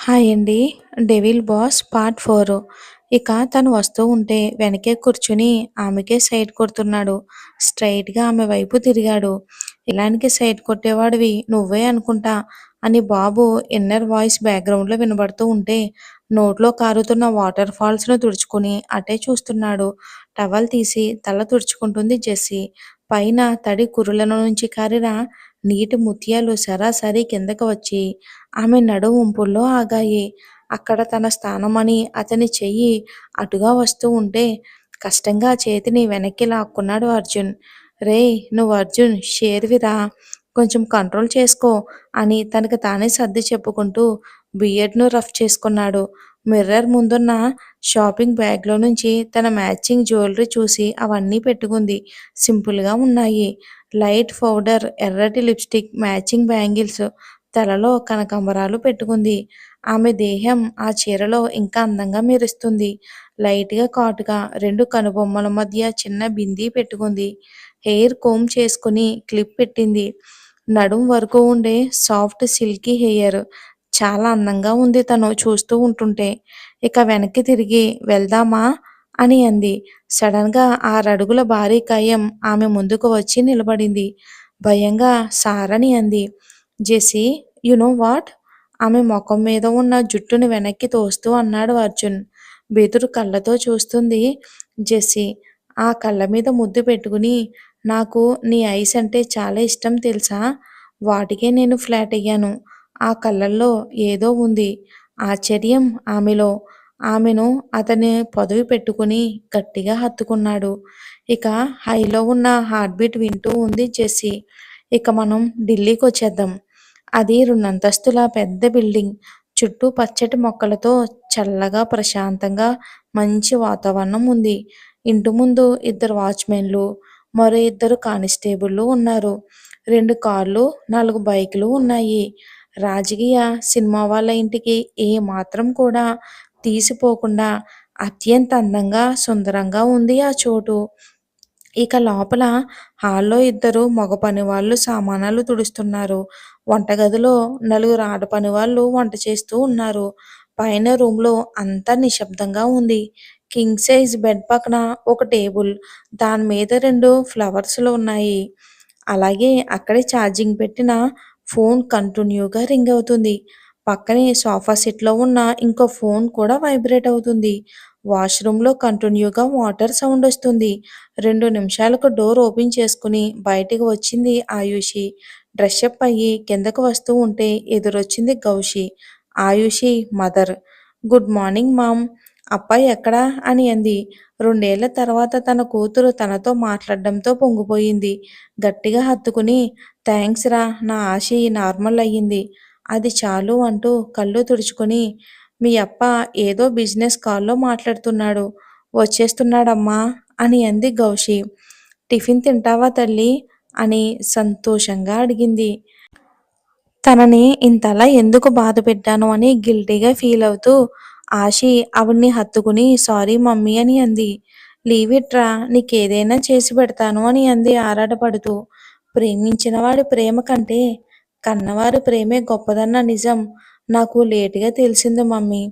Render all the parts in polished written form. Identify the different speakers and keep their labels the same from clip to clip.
Speaker 1: Hi అండి. 'Devil boss' part 4. ఇక తను వస్తూ ఉంటే వెనకే కూర్చుని ఆమెకే సైట్ కొడుతున్నాడు. స్ట్రెయిట్‌గా ఆమె వైపు తిరిగాడు. "ఇలానికి సైట్ కొట్టేవాడివి నువ్వే అనుకుంటా" అని బాబు ఇన్నర్ వాయిస్ బ్యాక్‌గ్రౌండ్‌లో వినబడుతూ ఉంటే నోట్లో కారుతున్న వాటర్ ఫాల్స్‌ను తుడుచుకుని అటే చూస్తున్నాడు. టవల్ తీసి తల తుడుచుకుంటుంది జెస్సీ. పైన తడి కురుల నుంచి కారిన నీటి ముత్యాలు సరాసరి కిందకి వచ్చి ఆమె నడుం వంపుల్లో ఆగాయి. అక్కడ తన స్థానమని అతని చెయ్యి అటుగా వస్తూ ఉంటే కష్టంగా ఆ చేతిని వెనక్కి లాక్కున్నాడు అర్జున్. "రేయ్! నువ్వు అర్జున్ షేర్విరా, కొంచెం కంట్రోల్ చేసుకో" అని తనకి తానే సర్ది చెప్పుకుంటూ బియర్డ్‌ను రఫ్ చేసుకున్నాడు. మిర్రర్ ముందున్న షాపింగ్ బ్యాగ్‌లో నుంచి తన మ్యాచింగ్ జ్యువెలరీ చూసి అవన్నీ పెట్టుకుంది. సింపుల్‌గా ఉన్నాయి. లైట్ పౌడర్, ఎర్రటి లిప్‌స్టిక్, మ్యాచింగ్ బ్యాంగిల్స్, తలలో కనకంబరాలు పెట్టుకుంది. ఆమె దేహం ఆ చీరలో ఇంకా అందంగా మెరుస్తుంది. లైట్‌గా కాటుగా 2 కనుబొమ్మల మధ్య చిన్న బిందీ పెట్టుకుంది. హెయిర్ కోంబ్ చేసుకుని క్లిప్ పెట్టింది. నడుం వరకు ఉండే సాఫ్ట్ సిల్కీ హెయిర్. చాలా అందంగా ఉంది తను చూస్తూ ఉంటుంటే. ఇక వెనక్కి తిరిగి "వెళ్దామా" అని అంది. సడెన్‌గా 6 అడుగుల భారీ కాయం ఆమె ముందుకు వచ్చి నిలబడింది. భయంగా సార్ అని అంది. "జెస్సీ, యూ నో వాట్" ఆమె మొఖం మీద ఉన్న జుట్టుని వెనక్కి తోస్తూ అన్నాడు అర్జున్. బెదురు కళ్ళతో చూస్తుంది జెస్సీ. ఆ కళ్ళ మీద ముద్దు పెట్టుకుని "నాకు నీ ఐస్ అంటే చాలా ఇష్టం తెలుసా" వాటికే నేను ఫ్లాట్ అయ్యాను. ఆ కళ్ళల్లో ఏదో ఉంది. ఆశ్చర్యం ఆమెలో. ఆమెను అతని పొదవి పెట్టుకుని గట్టిగా హత్తుకున్నాడు. ఇక హైలో ఉన్న హార్ట్ బీట్ వింటూ ఉంది జెస్సీ. ఇక మనం ఢిల్లీకొచ్చేద్దాం. అది 2 అంతస్తుల పెద్ద బిల్డింగ్. చుట్టూ పచ్చటి మొక్కలతో చల్లగా, ప్రశాంతంగా మంచి వాతావరణం ఉంది. ఇంటి ముందు 2 వాచ్‌మెన్‌లు, మరో 2 కానిస్టేబుళ్లు ఉన్నారు. 2 కార్లు, 4 బైకులు ఉన్నాయి. రాజకీయ సినిమా వాళ్ళ ఇంటికి ఏమాత్రం కూడా తీసిపోకుండా అత్యంత అందంగా, సుందరంగా ఉంది ఆ చోటు. ఇక లోపల హాల్‌లో 2 మగ పనివాళ్ళు సామానాలు తుడుస్తున్నారు. వంటగదిలో 4 ఆడ పనివాళ్ళు వంట చేస్తూ ఉన్నారు. పైన రూమ్‌లో అంతా నిశ్శబ్దంగా ఉంది. కింగ్ సైజ్ బెడ్ పక్కన ఒక టేబుల్. దాని మీద 2 ఫ్లవర్స్‌లు ఉన్నాయి. అలాగే అక్కడే ఛార్జింగ్ పెట్టిన ఫోన్ కంటిన్యూగా రింగ్ అవుతుంది. పక్కనే సోఫా సెట్‌లో ఉన్న ఇంకో ఫోన్ కూడా వైబ్రేట్ అవుతుంది. వాష్‌రూమ్‌లో కంటిన్యూగా వాటర్ సౌండ్ వస్తుంది. 2 నిమిషాలకు డోర్ ఓపెన్ చేసుకుని బయటికి వచ్చింది ఆయుషి. డ్రెస్సప్ అయ్యి కిందకు వస్తూ ఉంటే ఎదురొచ్చింది Gaushi. Ayushi mother. "Good morning mom. అప్పాయి ఎక్కడా" అని అంది. 2 ఏళ్ల తర్వాత తన కూతురు తనతో మాట్లాడడంతో పొంగిపోయింది. గట్టిగా హత్తుకుని "థాంక్స్ రా, నా ఆశి నార్మల్ అయ్యింది. అది చాలు" అంటూ కళ్ళు తుడుచుకుని "మీ అప్ప ఏదో బిజినెస్ కాల్‌లో మాట్లాడుతున్నాడు. వచ్చేస్తున్నాడమ్మా" అని అంది గౌషి. "టిఫిన్ తింటావా తల్లీ" అని సంతోషంగా అడిగింది. తనని ఇంతలా ఎందుకు బాధపెట్టాను అని గిల్టీగా ఫీలవుతూ ఆశి ఆవిడ్ని హత్తుకుని "సారీ మమ్మీ" అని అంది. "లీవ్ ఇట్ రా, నీకేదైనా చేసి పెడతాను" అని అంది ఆరాటపడుతూ. ప్రేమించినవాడి ప్రేమ కంటే కన్నవారి ప్రేమే గొప్పదన్న నిజం నాకు లేటుగా తెలిసింది మమ్మీ.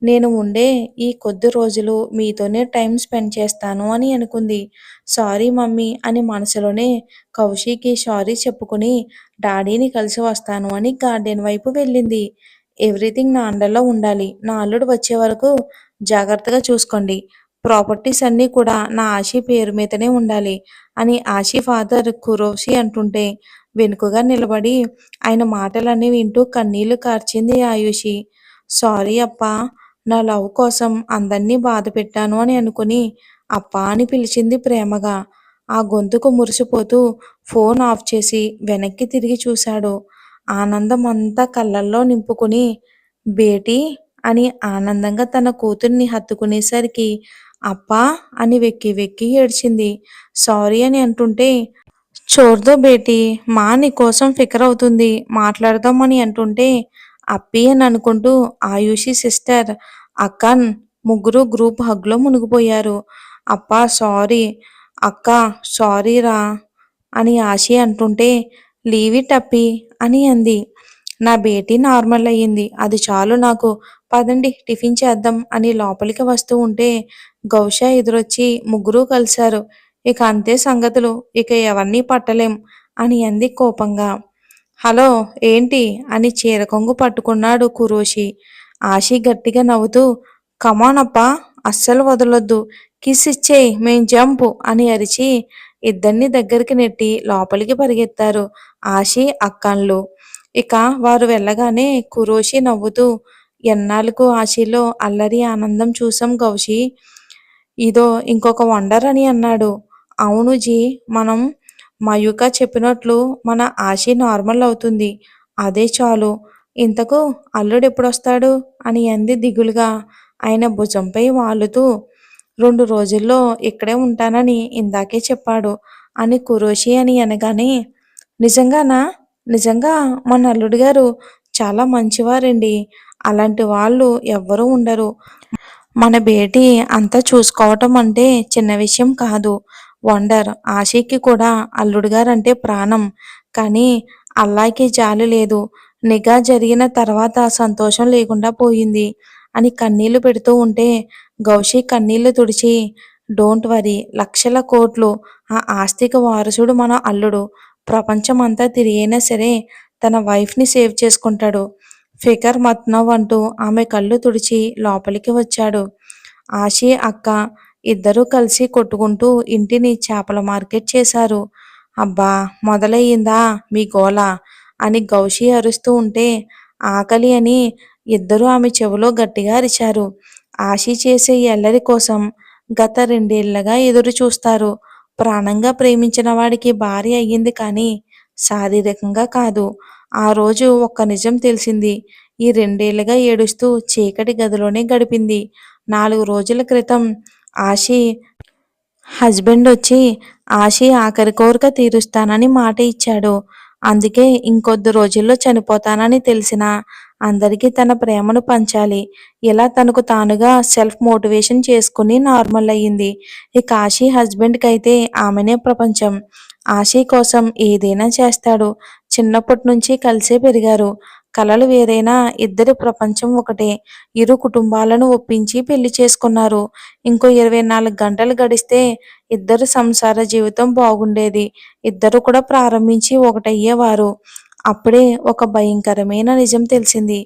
Speaker 1: నేను ఉండే ఈ కొద్ది రోజులు మీతోనే టైం స్పెండ్ చేస్తాను అని అనుకుంది. "సారీ మమ్మీ" అని మనసులోనే కౌశికి సారీ చెప్పుకుని డాడీని కలిసి వస్తాను అని గార్డెన్ వైపు వెళ్ళింది. "ఎవ్రీథింగ్ నా అండర్‌లో ఉండాలి. నా అల్లుడు వచ్చే వరకు జాగ్రత్తగా చూసుకోండి. ప్రాపర్టీస్ అన్నీ కూడా నా ఆశి పేరు మీదనే ఉండాలి" అని ఆశి ఫాదర్ ఖురోషి అంటుంటే వెనుకగా నిలబడి ఆయన మాటలన్నీ వింటూ కన్నీళ్లు కార్చింది ఆయుషి. "సారీ అప్పా, నా లవ్ కోసం అందర్నీ బాధపెట్టాను" అని అనుకుని అప్పా అని పిలిచింది ప్రేమగా. ఆ గొంతుకు మురిసిపోతూ ఫోన్ ఆఫ్ చేసి వెనక్కి తిరిగి చూశాడు. ఆనందం అంతా కళ్ళల్లో నింపుకుని "బేటీ" అని ఆనందంగా తన కూతుర్ని హత్తుకునేసరికి "అప్పా" అని వెక్కి వెక్కి ఏడ్చింది. సారీ అని అంటుంటే "छोड़ दो బేటీ, మా నీకోసం ఫికర్ అవుతుంది, మాట్లాడదాం" అని అంటుంటే అప్పీ అని అనుకుంటూ ఆయుషి సిస్టర్, అక్క ముగ్గురు గ్రూప్ హగ్‌లో మునిగిపోయారు. "అప్పా సారీ, అక్కా సారీ రా" అని ఆశి అంటుంటే "లీవ్ ఇట్ అప్పీ" అని అంది. నా బేటీ నార్మల్ అయ్యింది. అది చాలు నాకు. పదండి టిఫిన్ చేద్దాం అని లోపలికి వస్తూ ఉంటే గౌష ఎదురొచ్చి ముగ్గురూ కలిశారు. ఇక అంతే సంగతులు. ఇక ఎవరిని పట్టలేం అని అంది కోపంగా. హలో ఏంటి అని చీర కొంగు పట్టుకున్నాడు ఖురోషి. ఆషి గట్టిగా నవ్వుతూ కమాన్ అప్పా అస్సలు వదలొద్దు. కిస్ ఇచ్చేయ్ మేం జంపు అని అరిచి ఇద్దరిని దగ్గరికి నెట్టి లోపలికి పరిగెత్తారు ఆషి అక్కన్లు. ఇక వారు వెళ్ళగానే ఖురోషి నవ్వుతూ ఎన్నాళ్ళకు ఆషిలో అల్లరి ఆనందం చూసాం గౌషి. ఇదో ఇంకొక వండర్ అని అన్నాడు. అవును జీ, మనం మయూక చెప్పినట్లు మన ఆషి నార్మల్ అవుతుంది. అదే చాలు. ఇంతకు అల్లుడెప్పుడొస్తాడు అని అంది దిగులుగా ఆయన భుజంపై వాలుతూ. 2 రోజుల్లో ఇక్కడే ఉంటానని ఇందాకే చెప్పాడు అని ఖురోషి అని అనగానే నిజంగానా? నిజంగా మన అల్లుడు గారు చాలా మంచివారండి. అలాంటి వాళ్ళు ఎవ్వరూ ఉండరు. మన బేటీ అంతా చూసుకోవటం అంటే చిన్న విషయం కాదు. వండర్ ఆషికి కూడా అల్లుడు గారంటే ప్రాణం. కానీ అల్లాయికి జాలి లేదు. నిఘా జరిగిన తర్వాత సంతోషం లేకుండా పోయింది అని కన్నీళ్లు పెడుతూ ఉంటే గౌషి కన్నీళ్లు తుడిచి డోంట్ వరీ లక్షల కోట్లు ఆ ఆస్తికి వారసుడు మన అల్లుడు. ప్రపంచం అంతా తిరిగైనా సరే తన వైఫ్‌ని సేవ్ చేసుకుంటాడు. ఫికర్ మత్ నౌ అంటూ ఆమె కళ్ళు తుడిచి లోపలికి వచ్చాడు. ఆషి అక్క ఇద్దరూ కలిసి కొట్టుకుంటూ ఇంటిని చేపల మార్కెట్ చేశారు. అబ్బా మొదలయ్యిందా మీ గోల అని గౌషి అరుస్తూ ఉంటే ఆకలి అని ఇద్దరూ ఆమె చెవిలో గట్టిగా అరిచారు. ఆషి చేసే ఈ అల్లరి కోసం గత 2 ఏళ్లుగా ఎదురు చూస్తారు. ప్రాణంగా ప్రేమించిన వాడికి భార్య అయ్యింది కానీ శారీరకంగా కాదు. ఆ రోజు ఒక్క నిజం తెలిసింది. ఈ 2 ఏళ్లుగా ఏడుస్తూ చీకటి గదిలోనే గడిపింది. 4 రోజుల క్రితం ఆషి హస్బెండొచ్చి ఆషి ఆఖరి కోరిక తీరుస్తానని మాట ఇచ్చాడు. అందుకే ఇంకొద్ది రోజుల్లో చనిపోతానని తెలిసినా అందరికీ తన ప్రేమను పంచాలి. ఇలా తనకు తానుగా సెల్ఫ్ మోటివేషన్ చేసుకుని నార్మల్ అయ్యింది. ఇక ఆషి హస్బెండ్‌కైతే ఆమెనే ప్రపంచం. ఆషి కోసం ఏదైనా చేస్తాడు. చిన్నప్పటి నుంచి కలిసే పెరిగారు. కలలు వేరైనా ఇద్దరి ప్రపంచం ఒకటే. ఇరు కుటుంబాలను ఒప్పించి పెళ్లి చేసుకున్నారు. ఇంకో 24 గంటలు గడిస్తే ఇద్దరి సంసార జీవితం బాగుండేది. ఇద్దరు కూడా ప్రారంభించి ఒకటయ్యేవారు. అప్పుడే ఒక భయంకరమైన నిజం తెలిసింది.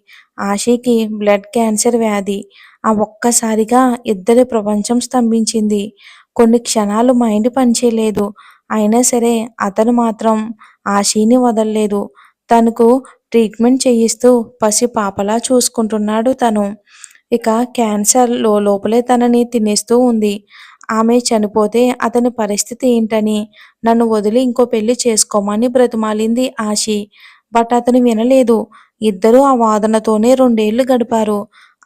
Speaker 1: ఆషికి బ్లడ్ క్యాన్సర్ వ్యాధి. ఆ ఒక్కసారిగా ఇద్దరి ప్రపంచం స్తంభించింది. కొన్ని క్షణాలు మైండ్ పనిచేయలేదు. అయినా సరే అతను మాత్రం ఆషిని వదల్లేదు. తనకు ట్రీట్మెంట్ చేయిస్తూ పసి పాపలా చూసుకుంటున్నాడు తను. ఇక క్యాన్సర్ లోపలే తనని తినేస్తూ ఉంది. ఆమె చనిపోతే అతని పరిస్థితి ఏంటని నన్ను వదిలి ఇంకో పెళ్లి చేసుకోమని బ్రతిమాలింది ఆషి. బట్ అతను వినలేదు. ఇద్దరూ ఆ వాదనతోనే 2 ఏళ్లు గడిపారు.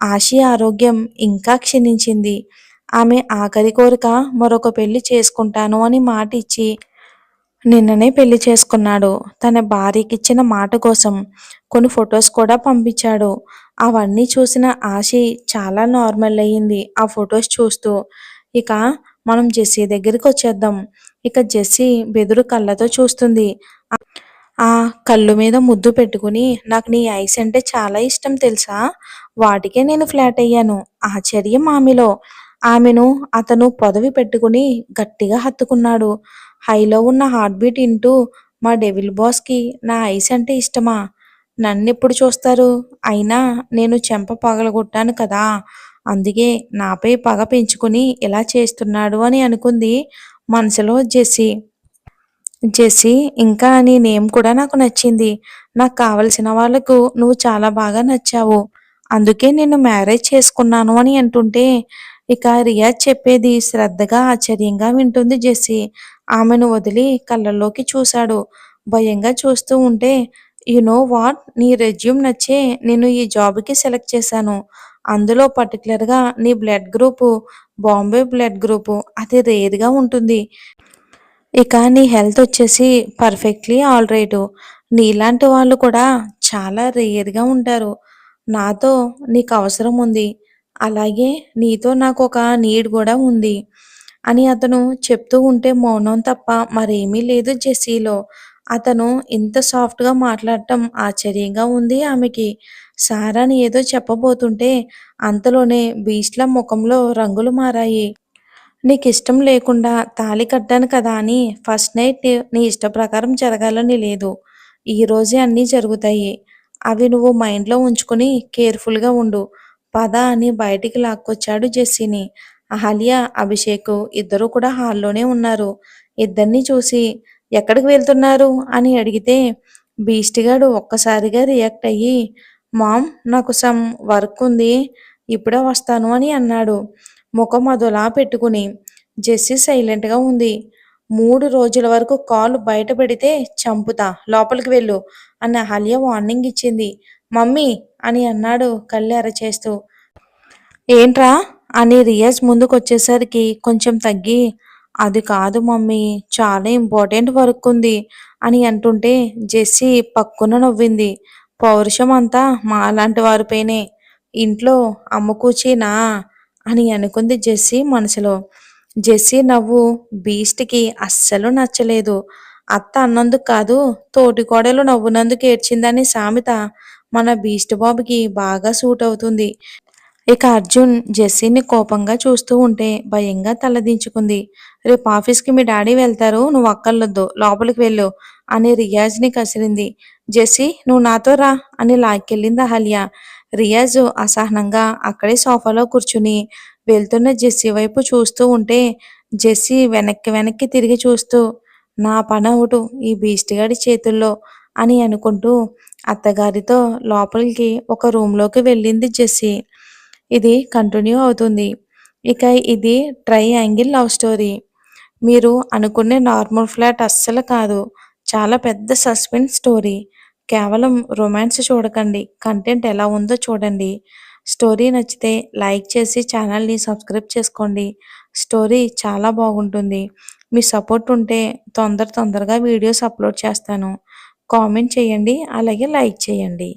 Speaker 1: ఆషి ఆరోగ్యం ఇంకా క్షీణించింది. ఆమె ఆఖరి కోరిక మరొక పెళ్లి చేసుకుంటాను అని మాట ఇచ్చి నిన్ననే పెళ్లి చేసుకున్నాడు. తన భార్యకిచ్చిన మాట కోసం కొన్ని ఫొటోస్ కూడా పంపించాడు. అవన్నీ చూసిన ఆషి చాలా నార్మల్ అయ్యింది ఆ ఫొటోస్ చూస్తూ. ఇక మనం జెస్సీ దగ్గరికొచ్చేద్దాం. ఇక జెస్సీ బెదురు కళ్ళతో చూస్తుంది. ఆ కళ్ళు మీద ముద్దు పెట్టుకుని నాకు నీ ఐస్ అంటే చాలా ఇష్టం తెలుసా? వాటికే నేను ఫ్లాట్ అయ్యాను. ఆశ్చర్యం ఆమెలో. ఆమెను అతను పొదవి పెట్టుకుని గట్టిగా హత్తుకున్నాడు. హైలో ఉన్న హార్ట్ బీట్ ఇంటూ మా డెవిల్ బాస్‌కి నా ఐస్ అంటే ఇష్టమా? నన్నెప్పుడు చూస్తారు? అయినా నేను చెంప పగలగొట్టాను కదా! అందుకే నాపై పగ పెంచుకుని ఇలా చేస్తున్నాడు అని అనుకుంది మనసులో జెస్సీ. జెస్సీ ఇంకా నీ నేమ్ కూడా నాకు నచ్చింది. నాకు కావలసిన వాళ్ళకు నువ్వు చాలా బాగా నచ్చావు. అందుకే నిన్ను మ్యారేజ్ చేసుకున్నాను అని అంటుంటే ఇక రియాజ్ చెప్పేది శ్రద్ధగా ఆశ్చర్యంగా వింటుంది జెస్సీ. ఆమెను వదిలి కళ్ళల్లోకి చూశాడు. భయంగా చూస్తూ ఉంటే యు నో వాట్ నీ రెజ్యూమ్ నచ్చే నిన్ను ఈ జాబ్‌కి సెలెక్ట్ చేశాను. అందులో పర్టిక్యులర్‌గా నీ blood group Bombay blood group. అది రేర్‌గా ఉంటుంది. ఇక నీ హెల్త్ వచ్చేసి పర్ఫెక్ట్‌లీ ఆల్‌రైటు. నీలాంటి వాళ్ళు కూడా చాలా రేర్‌గా ఉంటారు. నాతో నీకు అవసరం ఉంది. అలాగే నీతో నాకొక నీడ్ గూడా ఉంది అని అతను చెప్తూ ఉంటే మౌనం తప్ప మరేమీ లేదు జెస్సీలో. అతను ఇంత సాఫ్ట్‌గా మాట్లాడటం ఆశ్చర్యంగా ఉంది ఆమెకి. సారాని ఏదో చెప్పబోతుంటే అంతలోనే బీస్ట్‌లా ముఖంలో రంగులు మారాయి. నీకిష్టం లేకుండా తాళి కట్టాను కదా అని ఫస్ట్ నైట్ నీ ఇష్ట ప్రకారం జరగాలని లేదు. ఈరోజే అన్నీ జరుగుతాయి. అవి నువ్వు మైండ్‌లో ఉంచుకొని కేర్‌ఫుల్‌గా ఉండు. పద అని బయటికి లాక్కొచ్చాడు జెస్సీని. అహల్య, అభిషేకు ఇద్దరూ కూడా హాల్లోనే ఉన్నారు. ఇద్దరిని చూసి ఎక్కడికి వెళ్తున్నారు అని అడిగితే బీస్ట్ గాడు ఒక్కసారిగా రియాక్ట్ అయ్యి మామ్ నాకు సమ్ వర్క్ ఉంది. ఇప్పుడే వస్తాను అని అన్నాడు. ముఖం అదోలా పెట్టుకుని. జెస్సీ సైలెంట్‌గా ఉంది. 3 రోజుల వరకు కాలు బయట పెడితే చంపుతా. లోపలికి వెళ్ళు అని అహల్య వార్నింగ్ ఇచ్చింది. మమ్మీ అని అన్నాడు కళ్ళెర్ర చేస్తూ. ఏంట్రా అని రియాజ్ ముందుకొచ్చేసరికి కొంచెం తగ్గి అది కాదు మమ్మీ చాలా ఇంపార్టెంట్ వర్క్ ఉంది అని అంటుంటే జెస్సీ పక్కున నవ్వింది. పౌరుషం అంతా మాలాంటి వారిపైనే. ఇంట్లో అమ్మ కూర్చీనా అని అనుకుంది జెస్సీ మనసులో. జెస్సీ నవ్వు బీస్ట్‌కి అస్సలు నచ్చలేదు. అత్త అన్నందుకు కాదు, తోటికోడలు నవ్వునందుకు ఏడ్చిందనే సామెత మన బీస్ట్ బాబుకి బాగా సూట్ అవుతుంది. ఇక అర్జున్ జెస్సీని కోపంగా చూస్తూ ఉంటే భయంగా తలదించుకుంది. రేపు ఆఫీస్‌కి మీ డాడీ వెళ్తారు. నువ్వు అక్కర్లొద్దు. లోపలికి వెళ్ళు అని రియాజ్‌ని కసిరింది. జెస్సీ నువ్వు నాతో రా అని లాక్కెళ్ళింది అహల్య. రియాజ్ అసహనంగా అక్కడే సోఫాలో కూర్చుని వెళ్తున్న జెస్సీ వైపు చూస్తూ ఉంటే జెస్సీ వెనక్కి వెనక్కి తిరిగి చూస్తూ నా పనవుటు ఈ బీస్ట్ గాడి చేతుల్లో అని అనుకుంటూ అత్తగారితో లోపలికి ఒక రూమ్‌లోకి వెళ్ళింది జెస్సీ. ఇది కంటిన్యూ అవుతుంది. ఇక ఇది ట్రైయాంగిల్ లవ్ స్టోరీ. మీరు అనుకునే నార్మల్ ఫ్లాట్ అస్సలు కాదు. చాలా పెద్ద సస్పెన్స్ స్టోరీ. కేవలం రొమాన్స్ చూడకండి. కంటెంట్ ఎలా ఉందో చూడండి. స్టోరీ నచ్చితే లైక్ చేసి ఛానల్‌ని సబ్స్క్రైబ్ చేసుకోండి. స్టోరీ చాలా బాగుంటుంది. మీ సపోర్ట్ ఉంటే తొందరగా వీడియోస్ అప్లోడ్ చేస్తాను. కామెంట్ చేయండి. అలాగే లైక్ చేయండి.